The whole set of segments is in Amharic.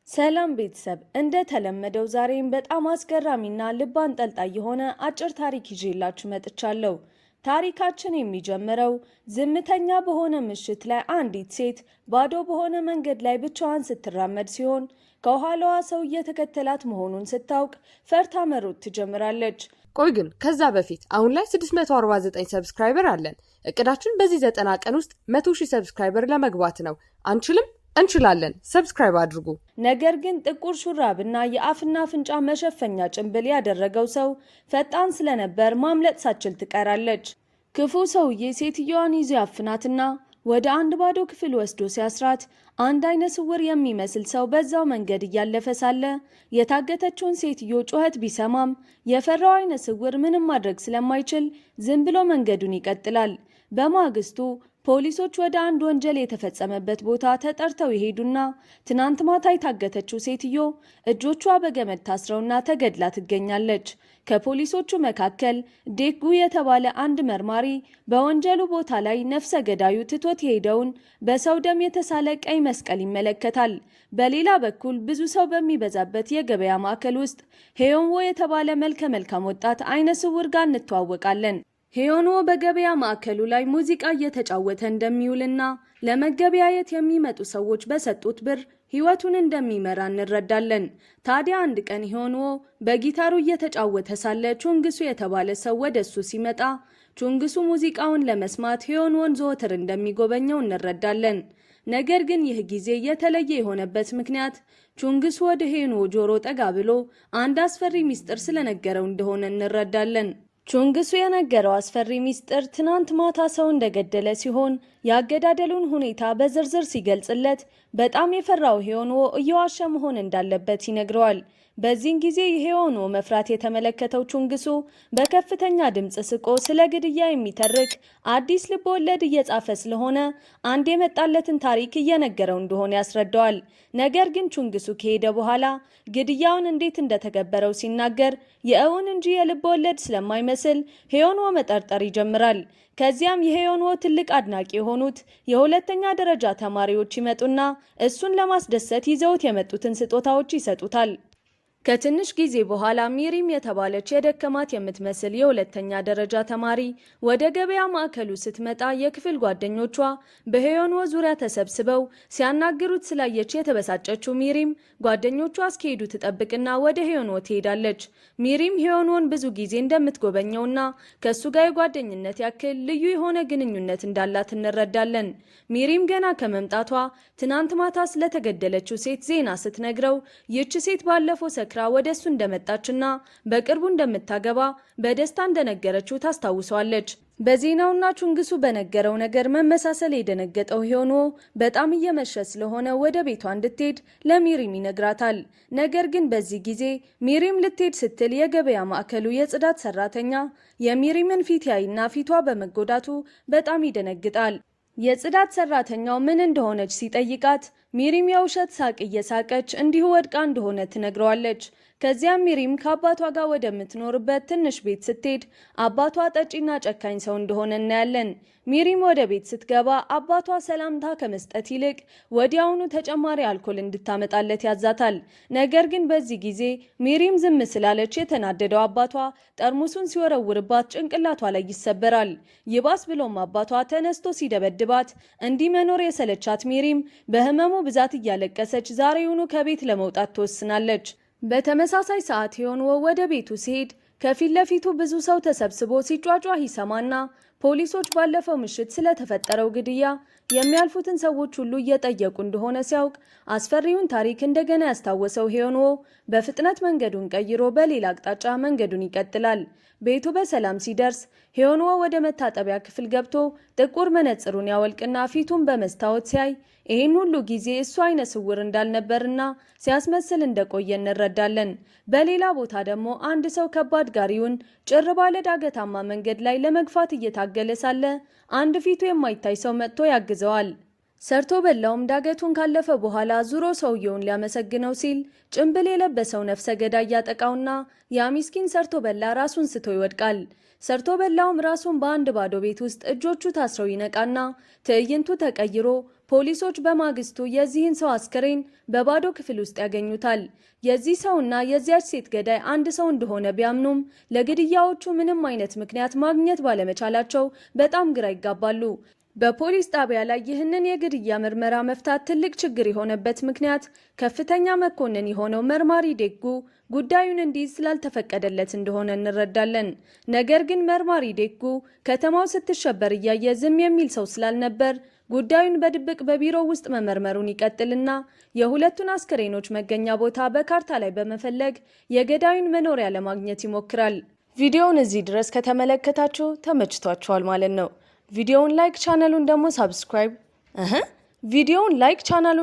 ሰላም ቤተሰብ እንደተለመደው ዛሬም በጣም አስገራሚና ልብ አንጠልጣይ የሆነ አጭር ታሪክ ይዤላችሁ መጥቻለሁ። ታሪካችን የሚጀምረው ዝምተኛ በሆነ ምሽት ላይ አንዲት ሴት ባዶ በሆነ መንገድ ላይ ብቻዋን ስትራመድ ሲሆን ከኋላዋ ሰው እየተከተላት መሆኑን ስታውቅ ፈርታ መሮጥ ትጀምራለች። ቆይ ግን ከዛ በፊት አሁን ላይ 649 ሰብስክራይበር አለን። እቅዳችን በዚህ 90 ቀን ውስጥ 100,000 ሰብስክራይበር ለመግባት ነው። አንችልም? እንችላለን። ሰብስክራይብ አድርጉ። ነገር ግን ጥቁር ሹራብና የአፍና አፍንጫ መሸፈኛ ጭንብል ያደረገው ሰው ፈጣን ስለነበር ማምለጥ ሳትችል ትቀራለች። ክፉ ሰውዬ ሴትዮዋን ይዞ ያፍናትና ወደ አንድ ባዶ ክፍል ወስዶ ሲያስራት አንድ አይነ ስውር የሚመስል ሰው በዛው መንገድ እያለፈ ሳለ የታገተችውን ሴትዮ ጩኸት ቢሰማም የፈራው አይነ ስውር ምንም ማድረግ ስለማይችል ዝም ብሎ መንገዱን ይቀጥላል። በማግስቱ ፖሊሶች ወደ አንድ ወንጀል የተፈጸመበት ቦታ ተጠርተው ይሄዱና ትናንት ማታ የታገተችው ሴትዮ እጆቿ በገመድ ታስረውና ተገድላ ትገኛለች። ከፖሊሶቹ መካከል ዴጉ የተባለ አንድ መርማሪ በወንጀሉ ቦታ ላይ ነፍሰ ገዳዩ ትቶት የሄደውን በሰው ደም የተሳለ ቀይ መስቀል ይመለከታል። በሌላ በኩል ብዙ ሰው በሚበዛበት የገበያ ማዕከል ውስጥ ሄዮንዎ የተባለ መልከ መልካም ወጣት አይነ ስውር ጋር እንተዋወቃለን። ሄዮንዎ በገበያ ማዕከሉ ላይ ሙዚቃ እየተጫወተ እንደሚውልና ለመገበያየት የሚመጡ ሰዎች በሰጡት ብር ህይወቱን እንደሚመራ እንረዳለን። ታዲያ አንድ ቀን ሄዮንዎ በጊታሩ እየተጫወተ ሳለ ቹንግሱ የተባለ ሰው ወደሱ ሲመጣ ቹንግሱ ሙዚቃውን ለመስማት ሄዮንዎን ዘወትር እንደሚጎበኘው እንረዳለን። ነገር ግን ይህ ጊዜ የተለየ የሆነበት ምክንያት ቹንግሱ ወደ ሄዮንዎ ጆሮ ጠጋ ብሎ አንድ አስፈሪ ሚስጥር ስለነገረው እንደሆነ እንረዳለን። ቹንግሱ የነገረው አስፈሪ ሚስጥር ትናንት ማታ ሰው እንደገደለ ሲሆን ያገዳደሉን ሁኔታ በዝርዝር ሲገልጽለት በጣም የፈራው ሄዮንዎ እየዋሸ መሆን እንዳለበት ይነግረዋል። በዚህን ጊዜ የሄዮንዎ መፍራት የተመለከተው ቹንግሱ በከፍተኛ ድምፅ ስቆ ስለ ግድያ የሚተርክ አዲስ ልብ ወለድ እየጻፈ ስለሆነ አንድ የመጣለትን ታሪክ እየነገረው እንደሆነ ያስረዳዋል። ነገር ግን ቹንግሱ ከሄደ በኋላ ግድያውን እንዴት እንደተገበረው ሲናገር የእውን እንጂ የልብ ወለድ ስለማይመስል ሄዮንዎ መጠርጠር ይጀምራል። ከዚያም የሄዮንዎ ትልቅ አድናቂ የሆኑት የሁለተኛ ደረጃ ተማሪዎች ይመጡና እሱን ለማስደሰት ይዘውት የመጡትን ስጦታዎች ይሰጡታል። ከትንሽ ጊዜ በኋላ ሚሪም የተባለች የደከማት የምትመስል የሁለተኛ ደረጃ ተማሪ ወደ ገበያ ማዕከሉ ስትመጣ የክፍል ጓደኞቿ በሄዮንዎ ዙሪያ ተሰብስበው ሲያናግሩት ስላየች የተበሳጨችው ሚሪም ጓደኞቿ እስኪሄዱ ትጠብቅና ወደ ሄዮንዎ ትሄዳለች። ሚሪም ሄዮንዎን ብዙ ጊዜ እንደምትጎበኘውና ከሱ ጋር የጓደኝነት ያክል ልዩ የሆነ ግንኙነት እንዳላት እንረዳለን። ሚሪም ገና ከመምጣቷ ትናንት ማታ ስለተገደለችው ሴት ዜና ስትነግረው ይህች ሴት ባለፈው ሰክራ ወደ እሱ እንደመጣችና በቅርቡ እንደምታገባ በደስታ እንደነገረችው ታስታውሰዋለች። በዜናውና ቹንግሱ በነገረው ነገር መመሳሰል የደነገጠው ሄዮንዎ በጣም እየመሸ ስለሆነ ወደ ቤቷ እንድትሄድ ለሚሪም ይነግራታል። ነገር ግን በዚህ ጊዜ ሚሪም ልትሄድ ስትል የገበያ ማዕከሉ የጽዳት ሰራተኛ የሚሪምን ፊት ያይና ፊቷ በመጎዳቱ በጣም ይደነግጣል። የጽዳት ሰራተኛው ምን እንደሆነች ሲጠይቃት ሚሪም የውሸት ሳቅ እየሳቀች እንዲሁ ወድቃ እንደሆነ ትነግረዋለች። ከዚያም ሚሪም ከአባቷ ጋር ወደምትኖርበት ትንሽ ቤት ስትሄድ አባቷ ጠጪና ጨካኝ ሰው እንደሆነ እናያለን። ሚሪም ወደ ቤት ስትገባ አባቷ ሰላምታ ከመስጠት ይልቅ ወዲያውኑ ተጨማሪ አልኮል እንድታመጣለት ያዛታል። ነገር ግን በዚህ ጊዜ ሚሪም ዝም ስላለች የተናደደው አባቷ ጠርሙሱን ሲወረውርባት ጭንቅላቷ ላይ ይሰበራል። ይባስ ብሎም አባቷ ተነስቶ ሲደበድባት እንዲህ መኖር የሰለቻት ሚሪም በህመሙ ብዛት እያለቀሰች ዛሬውኑ ከቤት ለመውጣት ትወስናለች። በተመሳሳይ ሰዓት ሄዮንዎ ወደ ቤቱ ሲሄድ ከፊት ለፊቱ ብዙ ሰው ተሰብስቦ ሲጯጯህ ይሰማና ፖሊሶች ባለፈው ምሽት ስለተፈጠረው ግድያ የሚያልፉትን ሰዎች ሁሉ እየጠየቁ እንደሆነ ሲያውቅ አስፈሪውን ታሪክ እንደገና ያስታወሰው ሄዮንዎ በፍጥነት መንገዱን ቀይሮ በሌላ አቅጣጫ መንገዱን ይቀጥላል። ቤቱ በሰላም ሲደርስ ሄዮንዎ ወደ መታጠቢያ ክፍል ገብቶ ጥቁር መነጽሩን ያወልቅና ፊቱን በመስታወት ሲያይ ይህን ሁሉ ጊዜ እሱ አይነ ስውር እንዳልነበርና ሲያስመስል እንደቆየ እንረዳለን። በሌላ ቦታ ደግሞ አንድ ሰው ከባድ ጋሪውን ጭር ባለ ዳገታማ መንገድ ላይ ለመግፋት እየታገለ ሳለ አንድ ፊቱ የማይታይ ሰው መጥቶ ያግዘዋል። ሰርቶ በላውም ዳገቱን ካለፈ በኋላ ዙሮ ሰውየውን ሊያመሰግነው ሲል ጭንብል የለበሰው ነፍሰ ገዳይ ያጠቃውና ያ ምስኪን ሰርቶ በላ ራሱን ስቶ ይወድቃል። ሰርቶ በላውም ራሱን በአንድ ባዶ ቤት ውስጥ እጆቹ ታስረው ይነቃና ትዕይንቱ ተቀይሮ ፖሊሶች በማግስቱ የዚህን ሰው አስክሬን በባዶ ክፍል ውስጥ ያገኙታል። የዚህ ሰውና የዚያች ሴት ገዳይ አንድ ሰው እንደሆነ ቢያምኑም ለግድያዎቹ ምንም አይነት ምክንያት ማግኘት ባለመቻላቸው በጣም ግራ ይጋባሉ። በፖሊስ ጣቢያ ላይ ይህንን የግድያ ምርመራ መፍታት ትልቅ ችግር የሆነበት ምክንያት ከፍተኛ መኮንን የሆነው መርማሪ ዴጉ ጉዳዩን እንዲይዝ ስላልተፈቀደለት እንደሆነ እንረዳለን። ነገር ግን መርማሪ ዴጉ ከተማው ስትሸበር እያየ ዝም የሚል ሰው ስላልነበር ጉዳዩን በድብቅ በቢሮው ውስጥ መመርመሩን ይቀጥልና የሁለቱን አስክሬኖች መገኛ ቦታ በካርታ ላይ በመፈለግ የገዳዩን መኖሪያ ለማግኘት ይሞክራል። ቪዲዮውን እዚህ ድረስ ከተመለከታችሁ ተመችቷችኋል ማለት ነው። ቪዲዮውን ላይክ ቻናሉን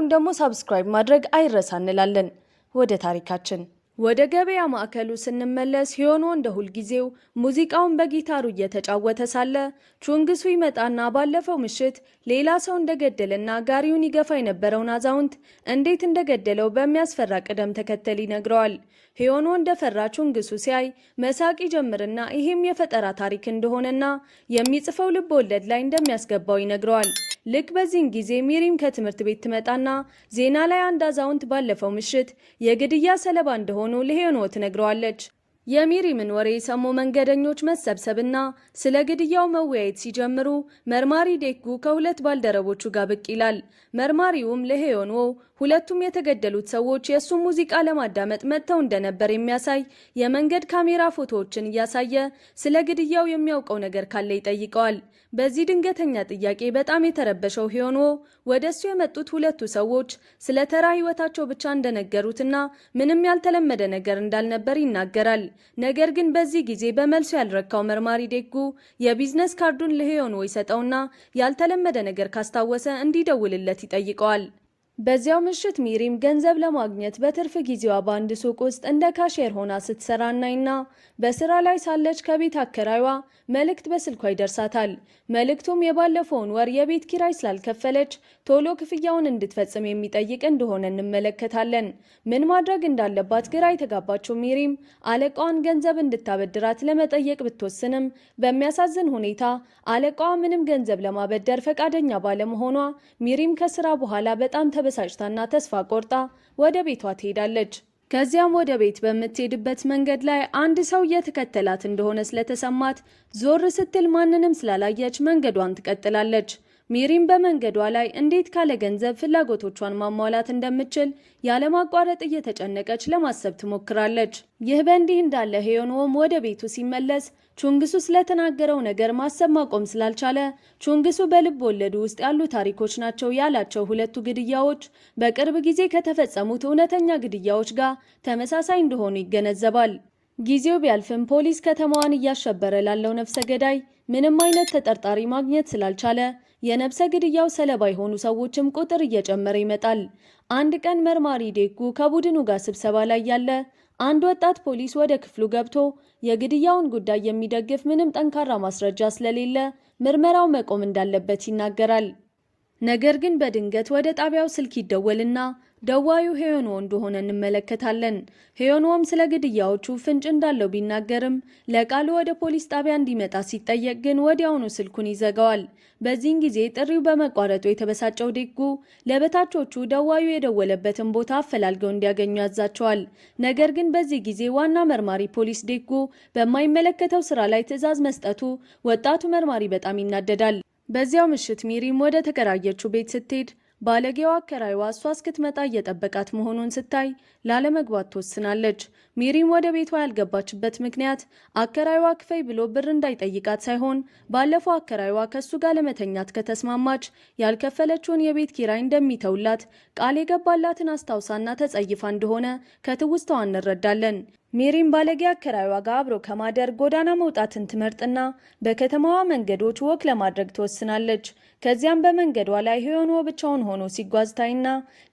ደግሞ ሰብስክራይብ ማድረግ አይረሳ እንላለን። ወደ ታሪካችን ወደ ገበያ ማዕከሉ ስንመለስ ሂዮኖ እንደ ሁልጊዜው ሙዚቃውን በጊታሩ እየተጫወተ ሳለ ቹንግሱ ይመጣና ባለፈው ምሽት ሌላ ሰው እንደገደለና ጋሪውን ይገፋ የነበረውን አዛውንት እንዴት እንደገደለው በሚያስፈራ ቅደም ተከተል ይነግረዋል። ሂዮኖ እንደፈራ ቹንግሱ ሲያይ መሳቅ ይጀምርና ይሄም የፈጠራ ታሪክ እንደሆነና የሚጽፈው ልብ ወለድ ላይ እንደሚያስገባው ይነግረዋል። ልክ በዚህን ጊዜ ሚሪም ከትምህርት ቤት ትመጣና ዜና ላይ አንድ አዛውንት ባለፈው ምሽት የግድያ ሰለባ እንደሆኑ ለሂዮኖ ትነግረዋለች። የሚሪምን ወሬ የሰሙ መንገደኞች መሰብሰብና ስለ ግድያው መወያየት ሲጀምሩ መርማሪ ዴጉ ከሁለት ባልደረቦቹ ጋር ብቅ ይላል። መርማሪውም ለሂዮኖ ሁለቱም የተገደሉት ሰዎች የእሱን ሙዚቃ ለማዳመጥ መጥተው እንደነበር የሚያሳይ የመንገድ ካሜራ ፎቶዎችን እያሳየ ስለ ግድያው የሚያውቀው ነገር ካለ ይጠይቀዋል። በዚህ ድንገተኛ ጥያቄ በጣም የተረበሸው ሂዮኖ ወደ እሱ የመጡት ሁለቱ ሰዎች ስለ ተራ ህይወታቸው ብቻ እንደነገሩትና ምንም ያልተለመደ ነገር እንዳልነበር ይናገራል። ነገር ግን በዚህ ጊዜ በመልሱ ያልረካው መርማሪ ዴጉ የቢዝነስ ካርዱን ለሂዮኖ ይሰጠውና ያልተለመደ ነገር ካስታወሰ እንዲደውልለት ይጠይቀዋል። በዚያው ምሽት ሚሪም ገንዘብ ለማግኘት በትርፍ ጊዜዋ በአንድ ሱቅ ውስጥ እንደ ካሼር ሆና ስትሰራ እናይና በስራ ላይ ሳለች ከቤት አከራይዋ መልእክት በስልኳ ይደርሳታል። መልእክቱም የባለፈውን ወር የቤት ኪራይ ስላልከፈለች ቶሎ ክፍያውን እንድትፈጽም የሚጠይቅ እንደሆነ እንመለከታለን። ምን ማድረግ እንዳለባት ግራ የተጋባችው ሚሪም አለቃዋን ገንዘብ እንድታበድራት ለመጠየቅ ብትወስንም በሚያሳዝን ሁኔታ አለቃዋ ምንም ገንዘብ ለማበደር ፈቃደኛ ባለመሆኗ ሚሪም ከስራ በኋላ በጣም ተበሳጭታና ተስፋ ቆርጣ ወደ ቤቷ ትሄዳለች። ከዚያም ወደ ቤት በምትሄድበት መንገድ ላይ አንድ ሰው እየተከተላት እንደሆነ ስለተሰማት ዞር ስትል ማንንም ስላላየች መንገዷን ትቀጥላለች። ሚሪም በመንገዷ ላይ እንዴት ካለ ገንዘብ ፍላጎቶቿን ማሟላት እንደምትችል ያለማቋረጥ እየተጨነቀች ለማሰብ ትሞክራለች። ይህ በእንዲህ እንዳለ ሂዮኖም ወደ ቤቱ ሲመለስ ቹንግሱ ስለተናገረው ነገር ማሰብ ማቆም ስላልቻለ ቹንግሱ በልብ ወለዱ ውስጥ ያሉ ታሪኮች ናቸው ያላቸው ሁለቱ ግድያዎች በቅርብ ጊዜ ከተፈጸሙት እውነተኛ ግድያዎች ጋር ተመሳሳይ እንደሆኑ ይገነዘባል። ጊዜው ቢያልፍም ፖሊስ ከተማዋን እያሸበረ ላለው ነፍሰ ገዳይ ምንም አይነት ተጠርጣሪ ማግኘት ስላልቻለ የነፍሰ ግድያው ሰለባ የሆኑ ሰዎችም ቁጥር እየጨመረ ይመጣል። አንድ ቀን መርማሪ ዴጉ ከቡድኑ ጋር ስብሰባ ላይ ያለ አንድ ወጣት ፖሊስ ወደ ክፍሉ ገብቶ የግድያውን ጉዳይ የሚደግፍ ምንም ጠንካራ ማስረጃ ስለሌለ ምርመራው መቆም እንዳለበት ይናገራል። ነገር ግን በድንገት ወደ ጣቢያው ስልክ ይደወልና ደዋዩ ሂዮኖ እንደሆነ እንመለከታለን። ሂዮኖም ስለ ግድያዎቹ ፍንጭ እንዳለው ቢናገርም ለቃሉ ወደ ፖሊስ ጣቢያ እንዲመጣ ሲጠየቅ ግን ወዲያውኑ ስልኩን ይዘጋዋል። በዚህን ጊዜ ጥሪው በመቋረጡ የተበሳጨው ዴጉ ለበታቾቹ ደዋዩ የደወለበትን ቦታ አፈላልገው እንዲያገኙ ያዛቸዋል። ነገር ግን በዚህ ጊዜ ዋና መርማሪ ፖሊስ ዴጉ በማይመለከተው ስራ ላይ ትዕዛዝ መስጠቱ ወጣቱ መርማሪ በጣም ይናደዳል። በዚያው ምሽት ሚሪም ወደ ተከራየችው ቤት ስትሄድ ባለጌዋ አከራይዋ እሷ እስክትመጣ እየጠበቃት መሆኑን ስታይ ላለመግባት ትወስናለች። ሚሪም ወደ ቤቷ ያልገባችበት ምክንያት አከራይዋ ክፈይ ብሎ ብር እንዳይጠይቃት ሳይሆን ባለፈው አከራይዋ ከሱ ጋር ለመተኛት ከተስማማች ያልከፈለችውን የቤት ኪራይ እንደሚተውላት ቃል የገባላትን አስታውሳና ተጸይፋ እንደሆነ ከትውስታዋ እንረዳለን። ሚሪም ባለጌ አከራይዋ ጋር አብሮ ከማደር ጎዳና መውጣትን ትመርጥና በከተማዋ መንገዶች ወክ ለማድረግ ትወስናለች። ከዚያም በመንገዷ ላይ ሂዮኖ ብቻውን ሆኖ ሲጓዝ ታይና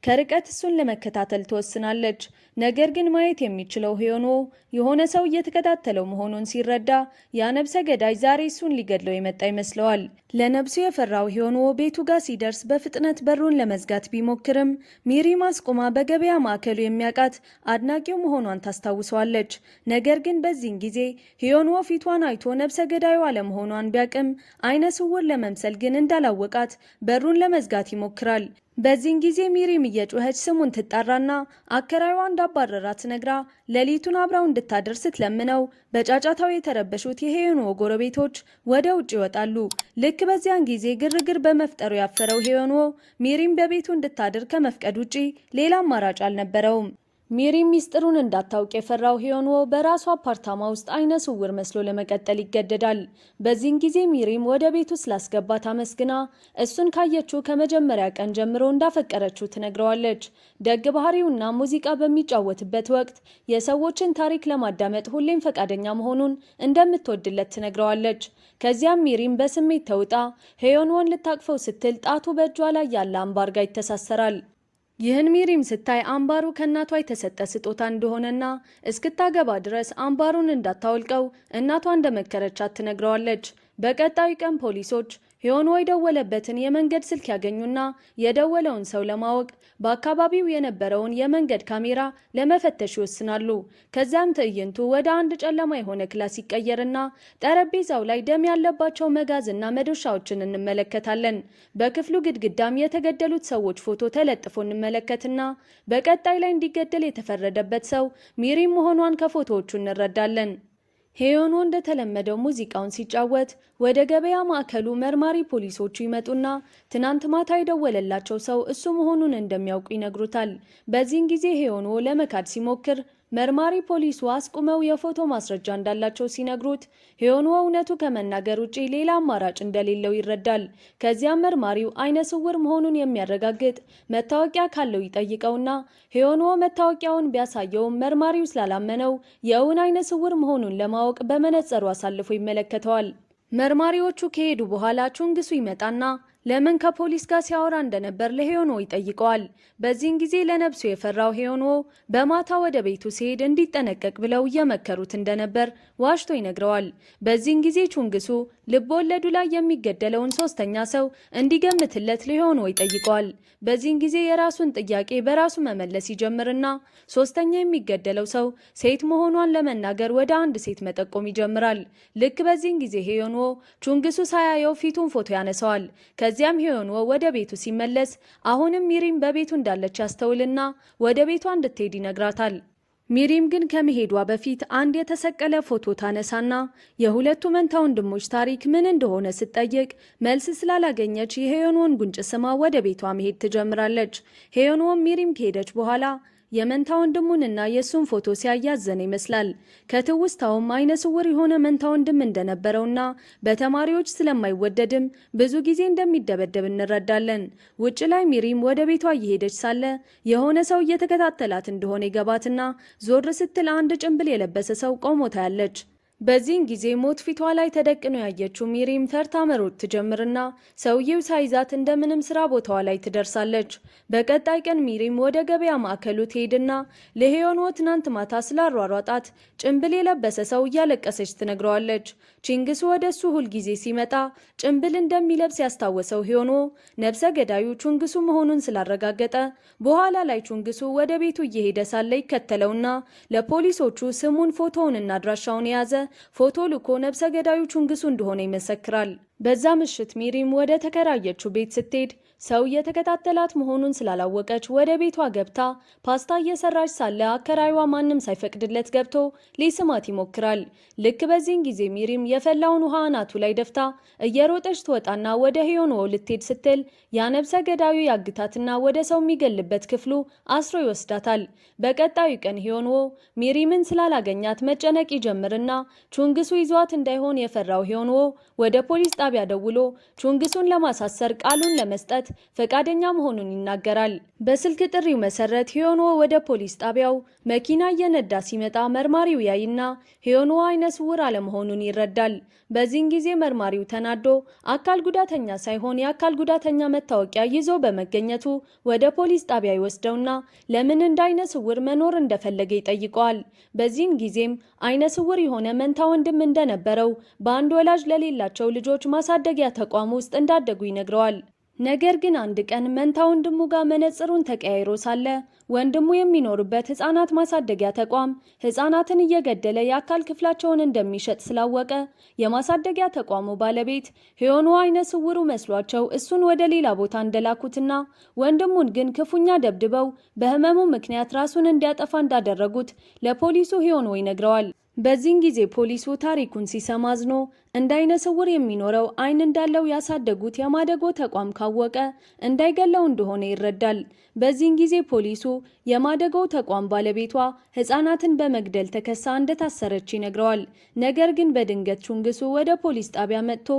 ከርቀት እሱን ለመከታተል ትወስናለች። ነገር ግን ማየት የሚችለው ሂዮኖ የሆነ ሰው እየተከታተለው መሆኑን ሲረዳ ያ ነብሰ ገዳይ ዛሬ እሱን ሊገድለው የመጣ ይመስለዋል። ለነብሱ የፈራው ሂዮኖ ቤቱ ጋር ሲደርስ በፍጥነት በሩን ለመዝጋት ቢሞክርም ሚሪም አስቆማ በገበያ ማዕከሉ የሚያውቃት አድናቂው መሆኗን ታስታውሰዋለች። ትነግረዋለች። ነገር ግን በዚህን ጊዜ ሄዮንዎ ፊቷን አይቶ ነብሰ ገዳዩ አለመሆኗን ቢያቅም አይነ ስውር ለመምሰል ግን እንዳላወቃት በሩን ለመዝጋት ይሞክራል። በዚህን ጊዜ ሚሪም እየጮኸች ስሙን ትጣራና አከራይዋ እንዳባረራት ነግራ ሌሊቱን አብራው እንድታደር ስትለምነው በጫጫታው የተረበሹት የሄዮንዎ ጎረቤቶች ወደ ውጭ ይወጣሉ። ልክ በዚያን ጊዜ ግርግር በመፍጠሩ ያፈረው ሄዮንዎ ሚሪም በቤቱ እንድታድር ከመፍቀድ ውጪ ሌላ አማራጭ አልነበረውም። ሚሪም ሚስጥሩን እንዳታውቅ የፈራው ሄዮንዎ በራሱ አፓርታማ ውስጥ አይነ ስውር መስሎ ለመቀጠል ይገደዳል። በዚህን ጊዜ ሚሪም ወደ ቤቱ ስላስገባት አመስግና እሱን ካየችው ከመጀመሪያ ቀን ጀምሮ እንዳፈቀረችው ትነግረዋለች። ደግ ባህሪውና ሙዚቃ በሚጫወትበት ወቅት የሰዎችን ታሪክ ለማዳመጥ ሁሌም ፈቃደኛ መሆኑን እንደምትወድለት ትነግረዋለች። ከዚያም ሚሪም በስሜት ተውጣ ሄዮንዎን ልታቅፈው ስትል ጣቱ በእጇ ላይ ያለ አምባር ጋር ይተሳሰራል። ይህን ሚሪም ስታይ አምባሩ ከእናቷ የተሰጠ ስጦታ እንደሆነና እስክታገባ ድረስ አምባሩን እንዳታወልቀው እናቷ እንደመከረቻት ትነግረዋለች። በቀጣዩ ቀን ፖሊሶች ሄዮንዎ የደወለበትን የመንገድ ስልክ ያገኙና የደወለውን ሰው ለማወቅ በአካባቢው የነበረውን የመንገድ ካሜራ ለመፈተሽ ይወስናሉ። ከዚያም ትዕይንቱ ወደ አንድ ጨለማ የሆነ ክላስ ይቀየርና ጠረጴዛው ላይ ደም ያለባቸው መጋዝና መዶሻዎችን እንመለከታለን። በክፍሉ ግድግዳም የተገደሉት ሰዎች ፎቶ ተለጥፎ እንመለከትና በቀጣይ ላይ እንዲገደል የተፈረደበት ሰው ሚሪም መሆኗን ከፎቶዎቹ እንረዳለን። ሄዮንዎ እንደተለመደው ሙዚቃውን ሲጫወት ወደ ገበያ ማዕከሉ መርማሪ ፖሊሶቹ ይመጡና ትናንት ማታ የደወለላቸው ሰው እሱ መሆኑን እንደሚያውቁ ይነግሩታል። በዚህን ጊዜ ሄዮንዎ ለመካድ ሲሞክር መርማሪ ፖሊሱ አስቁመው የፎቶ ማስረጃ እንዳላቸው ሲነግሩት ሄዮንዎ እውነቱ ከመናገር ውጪ ሌላ አማራጭ እንደሌለው ይረዳል። ከዚያም መርማሪው አይነ ስውር መሆኑን የሚያረጋግጥ መታወቂያ ካለው ይጠይቀውና ሄዮንዎ መታወቂያውን ቢያሳየውም መርማሪው ስላላመነው የእውን አይነ ስውር መሆኑን ለማወቅ በመነጽሩ አሳልፎ ይመለከተዋል። መርማሪዎቹ ከሄዱ በኋላ ቹንግሱ ይመጣና ለምን ከፖሊስ ጋር ሲያወራ እንደነበር ለሄዮንዎ ይጠይቀዋል። በዚህን ጊዜ ለነብሱ የፈራው ሄዮንዎ በማታ ወደ ቤቱ ሲሄድ እንዲጠነቀቅ ብለው እየመከሩት እንደነበር ዋሽቶ ይነግረዋል። በዚህን ጊዜ ቹንግሱ ልብ ወለዱ ላይ የሚገደለውን ሶስተኛ ሰው እንዲገምትለት ለሄዮንዎ ይጠይቀዋል። በዚህን ጊዜ የራሱን ጥያቄ በራሱ መመለስ ይጀምርና ሶስተኛ የሚገደለው ሰው ሴት መሆኗን ለመናገር ወደ አንድ ሴት መጠቆም ይጀምራል። ልክ በዚህን ጊዜ ሄዮንዎ ቹንግሱ ሳያየው ፊቱን ፎቶ ያነሳዋል። ከዚያም ሄዮንዎ ወደ ቤቱ ሲመለስ አሁንም ሚሪም በቤቱ እንዳለች ያስተውልና ወደ ቤቷ እንድትሄድ ይነግራታል። ሚሪም ግን ከመሄዷ በፊት አንድ የተሰቀለ ፎቶ ታነሳና የሁለቱ መንታ ወንድሞች ታሪክ ምን እንደሆነ ስትጠይቅ መልስ ስላላገኘች የሄዮንዎን ጉንጭ ስማ ወደ ቤቷ መሄድ ትጀምራለች። ሄዮንዎም ሚሪም ከሄደች በኋላ የመንታ ወንድሙንና የሱን ፎቶ ሲያያዘን ይመስላል። ከትውስታውም አይነ ስውር የሆነ መንታ ወንድም እንደነበረውና በተማሪዎች ስለማይወደድም ብዙ ጊዜ እንደሚደበደብ እንረዳለን። ውጭ ላይ ሚሪም ወደ ቤቷ እየሄደች ሳለ የሆነ ሰው እየተከታተላት እንደሆነ ይገባትና ዞር ስትል አንድ ጭንብል የለበሰ ሰው ቆሞ ታያለች። በዚህን ጊዜ ሞት ፊቷ ላይ ተደቅኖ ያየችው ሚሪም ፈርታ መሮጥ ትጀምርና ሰውየው ሳይዛት እንደምንም ስራ ቦታዋ ላይ ትደርሳለች። በቀጣይ ቀን ሚሪም ወደ ገበያ ማዕከሉ ትሄድና ለሄዮንዎ ትናንት ማታ ስላሯሯጣት ጭንብል የለበሰ ሰው እያለቀሰች ትነግረዋለች። ቺንግሱ ወደ እሱ ሁልጊዜ ሲመጣ ጭንብል እንደሚለብስ ያስታወሰው ሄዮንዎ ነብሰ ገዳዩ ቹንግሱ መሆኑን ስላረጋገጠ በኋላ ላይ ቹንግሱ ወደ ቤቱ እየሄደ ሳለ ይከተለውና ለፖሊሶቹ ስሙን፣ ፎቶውንና አድራሻውን የያዘ ፎቶ ልኮ ነብሰ ገዳዩ ቹንግሱ እንደሆነ ይመሰክራል። በዛ ምሽት ሚሪም ወደ ተከራየችው ቤት ስትሄድ ሰው እየተከታተላት መሆኑን ስላላወቀች ወደ ቤቷ ገብታ ፓስታ እየሰራች ሳለ አከራይዋ ማንም ሳይፈቅድለት ገብቶ ሊስማት ይሞክራል። ልክ በዚህን ጊዜ ሚሪም የፈላውን ውሃ አናቱ ላይ ደፍታ እየሮጠች ትወጣና ወደ ሄዮንዎ ልትሄድ ስትል ያነብሰ ገዳዩ ያግታትና ወደ ሰው የሚገልበት ክፍሉ አስሮ ይወስዳታል። በቀጣዩ ቀን ሄዮንዎ ሚሪምን ስላላገኛት መጨነቅ ይጀምርና ቹንግሱ ይዟት እንዳይሆን የፈራው ሄዮንዎ ወደ ፖሊስ ጣቢያ ደውሎ ቹንግሱን ለማሳሰር ቃሉን ለመስጠት ፈቃደኛ መሆኑን ይናገራል። በስልክ ጥሪው መሰረት ሄዮንዎ ወደ ፖሊስ ጣቢያው መኪና እየነዳ ሲመጣ መርማሪው ያይና ሄዮንዎ አይነ ስውር አለመሆኑን ይረዳል። በዚህን ጊዜ መርማሪው ተናዶ አካል ጉዳተኛ ሳይሆን የአካል ጉዳተኛ መታወቂያ ይዞ በመገኘቱ ወደ ፖሊስ ጣቢያ ይወስደውና ለምን እንደ አይነ ስውር መኖር እንደፈለገ ይጠይቀዋል። በዚህን ጊዜም አይነ ስውር የሆነ መንታ ወንድም እንደነበረው በአንድ ወላጅ ለሌላቸው ልጆች ማሳደጊያ ተቋም ውስጥ እንዳደጉ ይነግረዋል። ነገር ግን አንድ ቀን መንታ ወንድሙ ጋር መነጽሩን ተቀያይሮ ሳለ ወንድሙ የሚኖርበት ህፃናት ማሳደጊያ ተቋም ህፃናትን እየገደለ የአካል ክፍላቸውን እንደሚሸጥ ስላወቀ የማሳደጊያ ተቋሙ ባለቤት ሄዮኑ አይነ ስውሩ መስሏቸው እሱን ወደ ሌላ ቦታ እንደላኩትና ወንድሙን ግን ክፉኛ ደብድበው በህመሙ ምክንያት ራሱን እንዲያጠፋ እንዳደረጉት ለፖሊሱ ሄዮኑ ይነግረዋል። በዚህን ጊዜ ፖሊሱ ታሪኩን ሲሰማ አዝኖ እንዳይነ ስውር የሚኖረው አይን እንዳለው ያሳደጉት የማደጎ ተቋም ካወቀ እንዳይገለው እንደሆነ ይረዳል። በዚህን ጊዜ ፖሊሱ የማደጎው ተቋም ባለቤቷ ህፃናትን በመግደል ተከሳ እንደታሰረች ይነግረዋል። ነገር ግን በድንገት ቹንግሱ ወደ ፖሊስ ጣቢያ መጥቶ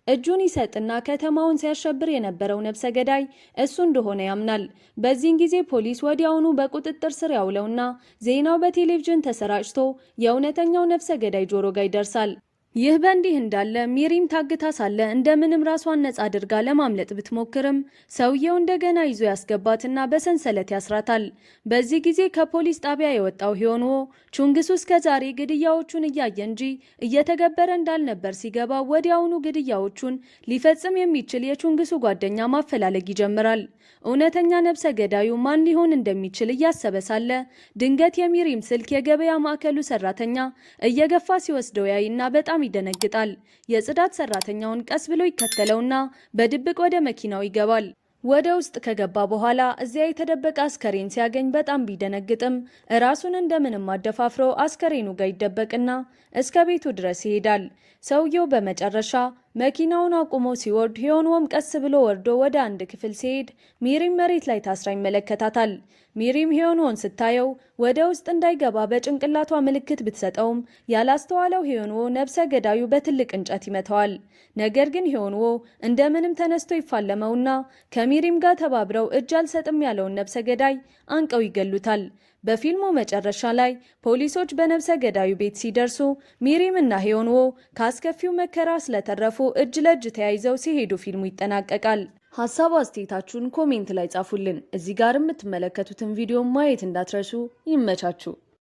እጁን ይሰጥና ከተማውን ሲያሸብር የነበረው ነፍሰ ገዳይ እሱ እንደሆነ ያምናል። በዚህን ጊዜ ፖሊስ ወዲያውኑ በቁጥጥር ስር ያውለውና ዜናው በቴሌቪዥን ተሰራጭቶ የእውነተኛው ነፍሰ ገዳይ ጆሮ ጋር ይደርሳል። ይህ በእንዲህ እንዳለ ሚሪም ታግታ ሳለ እንደምንም ራሷን ነጻ አድርጋ ለማምለጥ ብትሞክርም ሰውየው እንደገና ይዞ ያስገባትና በሰንሰለት ያስራታል። በዚህ ጊዜ ከፖሊስ ጣቢያ የወጣው ሄዮንዎ ቹንግሱ እስከዛሬ ግድያዎቹን እያየ እንጂ እየተገበረ እንዳልነበር ሲገባ ወዲያውኑ ግድያዎቹን ሊፈጽም የሚችል የቹንግሱ ጓደኛ ማፈላለግ ይጀምራል። እውነተኛ ነፍሰ ገዳዩ ማን ሊሆን እንደሚችል እያሰበ ሳለ ድንገት የሚሪም ስልክ የገበያ ማዕከሉ ሰራተኛ እየገፋ ሲወስደው ያይና በጣም ይደነግጣል። የጽዳት ሰራተኛውን ቀስ ብሎ ይከተለውና በድብቅ ወደ መኪናው ይገባል። ወደ ውስጥ ከገባ በኋላ እዚያ የተደበቀ አስከሬን ሲያገኝ በጣም ቢደነግጥም ራሱን እንደምንም አደፋፍሮ አስከሬኑ ጋር ይደበቅና እስከ ቤቱ ድረስ ይሄዳል። ሰውየው በመጨረሻ መኪናውን አቁሞ ሲወርድ ሄዮንዎም ቀስ ብሎ ወርዶ ወደ አንድ ክፍል ሲሄድ ሚሪም መሬት ላይ ታስራ ይመለከታታል። ሚሪም ሄዮንዎን ስታየው ወደ ውስጥ እንዳይገባ በጭንቅላቷ ምልክት ብትሰጠውም ያላስተዋለው ሄዮንዎ ነፍሰ ገዳዩ በትልቅ እንጨት ይመታዋል። ነገር ግን ሄዮንዎ እንደምንም ተነስቶ ይፋለመውና ከሚሪም ጋር ተባብረው እጅ አልሰጥም ያለውን ነፍሰ ገዳይ አንቀው ይገሉታል። በፊልሙ መጨረሻ ላይ ፖሊሶች በነፍሰ ገዳዩ ቤት ሲደርሱ ሚሪም እና ሄዮንዎ ከአስከፊው መከራ ስለተረፉ እጅ ለእጅ ተያይዘው ሲሄዱ ፊልሙ ይጠናቀቃል። ሀሳብ አስተያየታችሁን ኮሜንት ላይ ጻፉልን። እዚህ ጋር የምትመለከቱትን ቪዲዮ ማየት እንዳትረሱ። ይመቻችሁ።